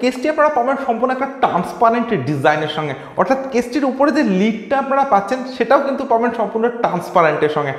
কেসটি আপনারা পাবেন সম্পূর্ণ একটা ট্রান্সপারেন্ট ডিজাইনের সঙ্গে, অর্থাৎ কেসটির উপরে যে লিডটা আপনারা পাচ্ছেন সেটাও কিন্তু পাবেন সম্পূর্ণ ট্রান্সপারেন্টের সঙ্গে।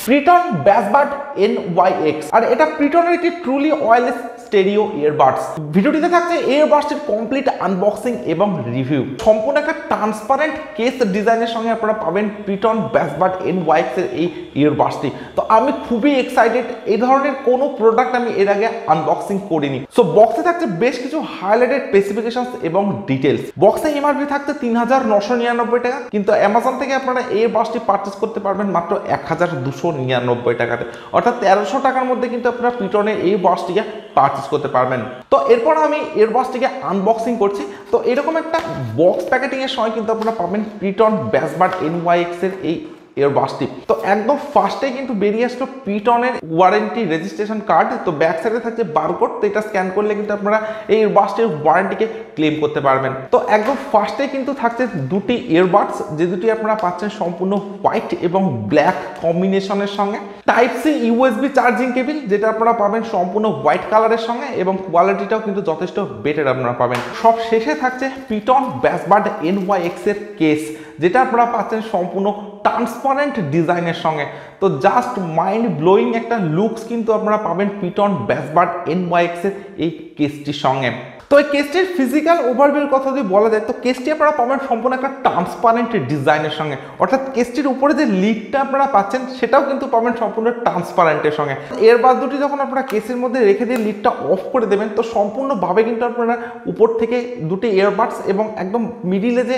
প্রিটন ব্যাসবাড NYX, আর এটা প্রিটনের একটি ট্রুলি ওয়্যারলেস স্টেরিও ইয়ারবাডস। ভিডিওটিতে থাকছে ইয়ারবাডসের কমপ্লিট আনবক্সিং এবং রিভিউ। সম্পূর্ণ একটা ট্রান্সপারেন্ট কেস ডিজাইনের সঙ্গে আপনারা পাবেন প্রিটন ব্যাসবাড NYX এর এই ইয়ারবাডসটি। তো আমি খুবই এক্সাইটেড, এই ধরনের কোনো প্রোডাক্ট আমি এর আগে আনবক্সিং করিনি। সো বক্সে থাকছে বেশ কিছু হাইলাইটেড স্পেসিফিকেশনস এবং ডিটেলস। বক্সে এমআরপি থাকছে ৩৯৯৯ টাকা, কিন্তু অ্যামাজন থেকে আপনারা এই ইয়ারবাডসটি পারচেস করতে পারবেন মাত্র ১,২৯৯ টাকাতে, অর্থাৎ ১৩০০ টাকার মধ্যে কিন্তু আপনারা প্রিটনের এই বাসটিকে পারচেস করতে পারবেন। তো এরপর আমি এয়ারবাডসটিকে আনবক্সিং করছি। তো এরকম একটা বক্স প্যাকেটিং এর সময় কিন্তু আপনারা পাবেন প্রিটন ব্যাসবাড NYX এর এই এয়ারবাডসটি। তো একদম ফার্স্টে কিন্তু বেরিয়ে আসলো প্রিটনের ওয়ারেন্টি রেজিস্ট্রেশন কার্ড। তো ব্যাক সাইডে থাকছে বারকোড, তো এটা স্ক্যান করলে কিন্তু আপনারা এই এয়ারবাডসটির ওয়ারেন্টিকে ক্লেম করতে পারবেন। তো একদম ফার্স্টে কিন্তু থাকছে দুটি এয়ারবাডস, যে দুটি আপনারা পাচ্ছেন সম্পূর্ণ হোয়াইট এবং ব্ল্যাক কম্বিনেশনের সঙ্গে। Type C USB charging cable, যেটা আপনারা পাবেন সম্পূর্ণ হোয়াইট কালারের সঙ্গে, এবং কোয়ালিটিটাও কিন্তু যথেষ্ট বেটার আপনারা পাবেন। সব শেষে থাকছে প্রিটন ব্যাসবাড NYX এর কেস, যেটা আপনারা পাচ্ছেন সম্পূর্ণ ট্রান্সপারেন্ট ডিজাইনের সঙ্গে। তো জাস্ট মাইন্ড ব্লোয়িং একটা লুকস কিন্তু আপনারা পাবেন প্রিটন ব্যাসবাড NYX এর এই কেসটির সঙ্গে। তো এই কেসটির ফিজিক্যাল ওভারভিউর কথা যদি বলা যায়, তো কেসটি আপনারা পাবেন সম্পূর্ণ একটা ট্রান্সপারেন্ট ডিজাইনের সঙ্গে, অর্থাৎ কেসটির উপরে যে লিডটা আপনারা পাচ্ছেন সেটাও কিন্তু পাবেন সম্পূর্ণ ট্রান্সপারেন্টের সঙ্গে। এয়ারবাড দুটি যখন আপনারা কেসের মধ্যে রেখে দিয়ে লিডটা অফ করে দেবেন, তো সম্পূর্ণভাবে কিন্তু আপনারা উপর থেকে দুটি এয়ারবাডস এবং একদম মিডিলে যে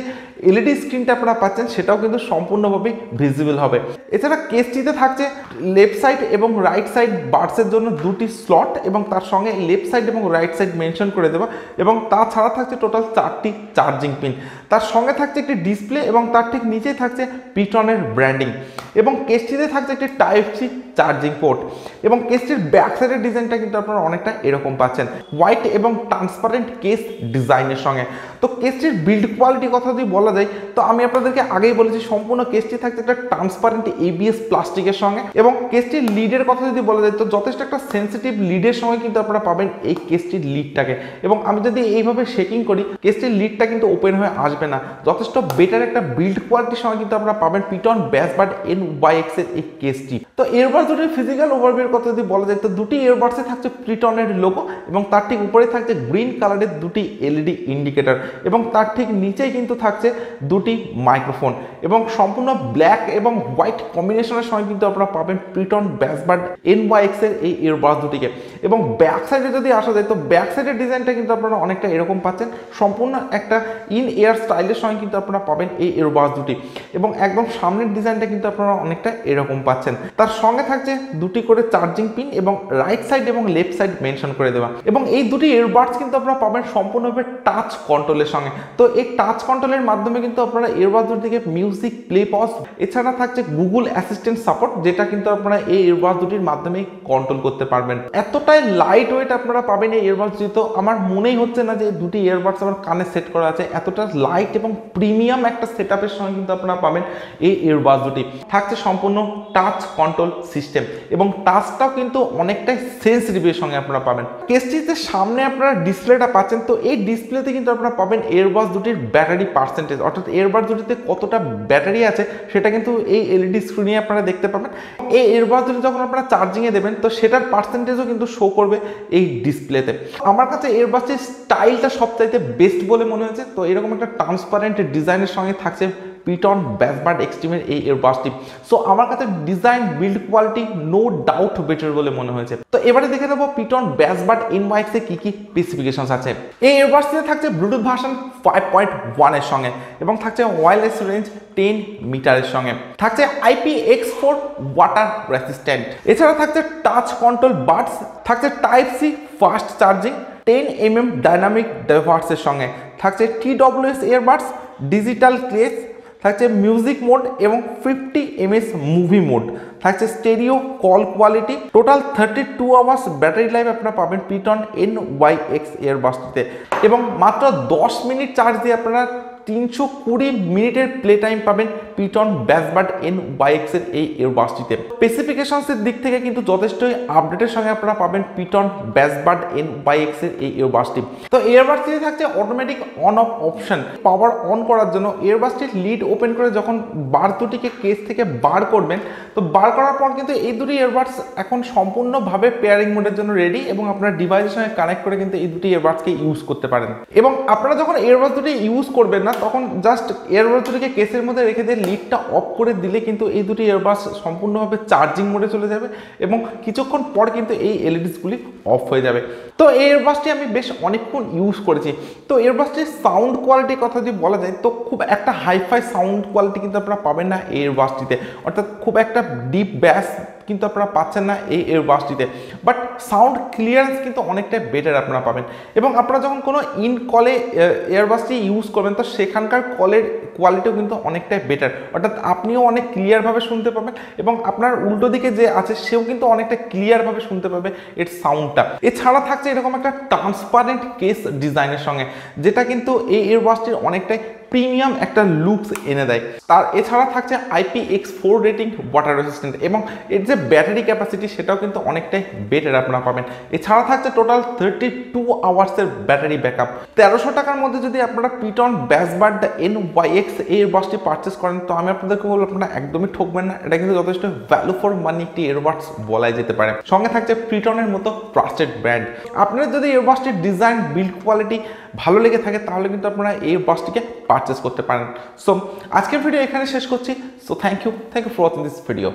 LED স্ক্রিনটা আপনারা পাচ্ছেন সেটাও কিন্তু সম্পূর্ণভাবে ভিজিবল হবে। এছাড়া কেসটিতে থাকছে লেফট সাইড এবং রাইট সাইড বাডসের জন্য দুটি স্লট, এবং তার সঙ্গে লেফট সাইড এবং রাইট সাইড মেনশন করে দেওয়া, এবং তাছাড়া থাকছে টোটাল 4টি চার্জিং পিন। তার সঙ্গে থাকছে একটি ডিসপ্লে, এবং তার ঠিক নিচেই থাকছে প্রিটনের ব্র্যান্ডিং, এবং কেসটিতে থাকছে একটি টাইপ সি চার্জিং পোর্ট। এবং কেসটির ব্যাক সাইডের ডিজাইনটা কিন্তু আপনারা অনেকটা এরকম পাচ্ছেন, হোয়াইট এবং ট্রান্সপারেন্ট কেস ডিজাইনের সঙ্গে। তো কেসটির বিল্ড কোয়ালিটির কথা যদি বলা যায়, তো আমি আপনাদেরকে আগেই বলেছি সম্পূর্ণ কেসটি থাকছে একটা ট্রান্সপারেন্ট ABS প্লাস্টিকের সঙ্গে। এবং কেসটির লিডের কথা যদি বলা যায়, তো যথেষ্ট একটা সেন্সিটিভ লিডের সঙ্গে কিন্তু আপনারা পাবেন এই কেসটির লিডটাকে। এবং আমি যদি এইভাবে শেকিং করি, কেসটির লিডটা কিন্তু ওপেন হয়ে আসবে না। যথেষ্ট বেটার একটা বিল্ড কোয়ালিটির সঙ্গে কিন্তু আপনারা পাবেন প্রিটন ব্যাসবাড NYX এর এই কেসটি। তো এয়ারবাডস দুটির ফিজিক্যাল ওভারভিউর কথা যদি বলা যায়, তো দুটি এয়ারবাডসে থাকছে প্রিটনের লোগো, এবং তার ঠিক উপরে থাকছে গ্রিন কালারের দুটি LED ইন্ডিকেটর, এবং তার ঠিক নিচেই কিন্তু থাকছে দুটি মাইক্রোফোন, এবং সম্পূর্ণ ব্ল্যাক এবং হোয়াইট কম্বিনেশনের সঙ্গে কিন্তু আপনারা পাবেন প্রিটন ব্যাসবাড NYX এর এই এয়ারবাডস দুটিকে। এবং ব্যাক সাইডে যদি আসা যায়, তো ব্যাক সাইডের ডিজাইনটা কিন্তু আপনারা অনেকটা এরকম পাচ্ছেন, সম্পূর্ণ একটা ইন এয়ার স্টাইলের সঙ্গে কিন্তু আপনারা পাবেন এই এয়ারবাডস দুটি। এবং একদম সামনের ডিজাইনটা কিন্তু আপনারা অনেকটা এরকম পাচ্ছেন। তার সঙ্গে থাকছে দুটি করে চার্জিং পিন, এবং রাইট সাইড এবং লেফট সাইড মেনশন করে দেওয়া। এবং এই দুটি এয়ারবাডস কিন্তু আপনারা পাবেন সম্পূর্ণভাবে টাচ কন্ট্রোলের সঙ্গে। তো এই টাচ কন্ট্রোলের মাধ্যমে কিন্তু আপনারা এয়ারবাডস দুটি থেকে মিউজিক প্লে পজ, এছাড়া থাকছে গুগল অ্যাসিস্ট্যান্ট সাপোর্ট, যেটা কিন্তু আপনারা এই এয়ারবাডস দুটির মাধ্যমে কন্ট্রোল করতে পারবেন। এতটাই লাইট ওয়েট আপনারা পাবেন এই এয়ারবাডস দুটি। তো আমার মনেই হচ্ছে না যে দুটি এয়ারবাডস আমার কানে সেট করা আছে। এতটা লাইট এবং প্রিমিয়াম একটা সেটআপের সঙ্গে কিন্তু আপনারা পাবেন এই এয়ারবাডস দুটি। থাকছে সম্পূর্ণ টাচ কন্ট্রোল সিস্টেম, এবং টাচটাও কিন্তু অনেকটাই সেন্সিটিভের সঙ্গে আপনারা পাবেন। কেসটিতে সামনে আপনারা ডিসপ্লেটা পাচ্ছেন, তো এই ডিসপ্লেতে কিন্তু আপনারা পাবেন এয়ারবাডস দুটির ব্যাটারি পার্সেন্টেজ, অর্থাৎ এয়ারবাডস দুটিতে কতটা ব্যাটারি আছে সেটা কিন্তু এই LED স্ক্রিনে আপনারা দেখতে পাবেন। এই এয়ারবাডস দুটি যখন আপনারা চার্জিংয়ে দেবেন, তো সেটার পার্সেন্টেজও কিন্তু শো করবে এই ডিসপ্লেতে। আমার কাছে এয়ারবাডসের স্টাইলটা সবচাইতে বেস্ট বলে মনে হয়েছে। তো এরকম একটা ট্রান্সপারেন্ট ডিজাইনের সঙ্গে থাকছে প্রিটন ব্যাসবাড এক্সট্রিমের এই এয়ারবাডসটি। সো আমার কাছে design build quality no doubt better বলে মনে হয়েছে। তো এবারে দেখে নেবো প্রিটন ব্যাসবাড NYX এ কি কি স্পেসিফিকেশনস আছে। এই এয়ারবাডসটিতে থাকছে ব্লুটুথ ভার্সন 5.1 এর সঙ্গে, এবং থাকছে ওয়্যারলেস রেঞ্জ 10 মিটারের সঙ্গে, থাকছে IPX4 ওয়াটার রেসিস্ট্যান্ট, এছাড়া থাকছে টাচ কন্ট্রোল বাডস, থাকছে type C fast charging, 10mm dynamic ডাইভার্সের সঙ্গে, থাকছে TWS এয়ারবাডস, ডিজিটাল কেস, থাকছে মিউজিক মোড এবং 50 mAh মুভি মোড, থাকছে stereo call quality. Total 32 hours battery life আপনারা পাবেন প্রিটন NYX এয়ারবাডসটিতে, এবং মাত্র 10 মিনিট চার্জ দিয়ে আপনারা 320 মিনিটের প্লে টাইম পাবেন পিটন ব্যাসবাড NYX এর এই ইয়ারবাডসটিতে। স্পেসিফিকেশনসের দিক থেকে কিন্তু যথেষ্টই আপডেটের সঙ্গে আপনারা পাবেন পিটন ব্যাসবাড NYX এর এই ইয়ারবাডসটি। তো ইয়ারবাডসটিতে থাকছে automatic on of option. Power on করার জন্য ইয়ারবাডসটির লিড ওপেন করে যখন বার দুটিকে কেস থেকে বার করবেন, তো বার করার পর কিন্তু এই দুটি ইয়ারবাডস এখন সম্পূর্ণভাবে পেয়ারিং মোডের জন্য রেডি এবং আপনার ডিভাইসের সঙ্গে কানেক্ট করে কিন্তু এই দুটি ইয়ারবাডসকে ইউজ করতে পারেন। এবং আপনারা যখন ইয়ারবাডস দুটি ইউজ করবেন না, তখন জাস্ট ইয়ারবাডস দুটিকে কেসের মধ্যে রেখে দিয়ে লিডটা অফ করে দিলে কিন্তু এই দুটি ইয়ারবাডস সম্পূর্ণভাবে চার্জিং মোডে চলে যাবে এবং কিছুক্ষণ পর কিন্তু এই এলইডিসগুলি অফ হয়ে যাবে। তো এই ইয়ারবাডসটি আমি বেশ অনেকক্ষণ ইউজ করেছি। তো ইয়ারবাডসটির সাউন্ড কোয়ালিটির কথা যদি বলা যায়, তো খুব একটা হাইফাই সাউন্ড কোয়ালিটি কিন্তু আপনারা পাবেন না এই ইয়ারবাডসটিতে, অর্থাৎ খুব একটা ডিপ ব্যাস কিন্তু আপনারা পাচ্ছেন না এই ইয়ারবাডসটিতে, বাট সাউন্ড ক্লিয়ারেন্স কিন্তু অনেকটাই বেটার আপনারা পাবেন। এবং আপনারা যখন কোনো ইন কলে ইয়ারবাডসটি ইউজ করবেন, তো সেখানকার কলের কোয়ালিটিও কিন্তু অনেকটাই বেটার, অর্থাৎ আপনিও অনেক ক্লিয়ারভাবে শুনতে পাবেন এবং আপনার উল্টো দিকে যে আছে সেও কিন্তু অনেকটা ক্লিয়ারভাবে শুনতে পাবে এর সাউন্ডটা। এছাড়া থাকছে এরকম একটা ট্রান্সপারেন্ট কেস ডিজাইনের সঙ্গে, যেটা কিন্তু এই ইয়ারবাডসটির অনেকটাই প্রিমিয়াম একটা লুকস এনে দেয়। তার এছাড়া থাকছে IPX4 রেটিং ওয়াটার রেসিস্ট্যান্ট এবং এর যে ব্যাটারি ক্যাপাসিটি সেটাও কিন্তু অনেকটাই বেটার আপনারা পাবেন। এছাড়া থাকছে টোটাল 32 আওয়ার্সের ব্যাটারি ব্যাকআপ। 1300 টাকার মধ্যে যদি আপনারা পিটন ব্যাসবাড NYX ইয়ারবাডসটি পারচেস করেন, তো আমি আপনাদেরকে বলবো আপনারা একদমই ঠকবেন না। এটা কিন্তু যথেষ্ট ভ্যালু ফর মানি একটি ইয়ারবাডস বলাই যেতে পারে। সঙ্গে থাকছে পিটনের মতো ট্রাস্টেড ব্র্যান্ড। আপনারা যদি ইয়ারবাডসটির ডিজাইন, বিল্ড কোয়ালিটি ভালো লেগে থাকে, তাহলে কিন্তু আপনারা এই ইয়ারবাডসটিকে পারচেস করতে পারেন। সো আজকের ভিডিও এখানে শেষ করছি। So thank you for watching this video.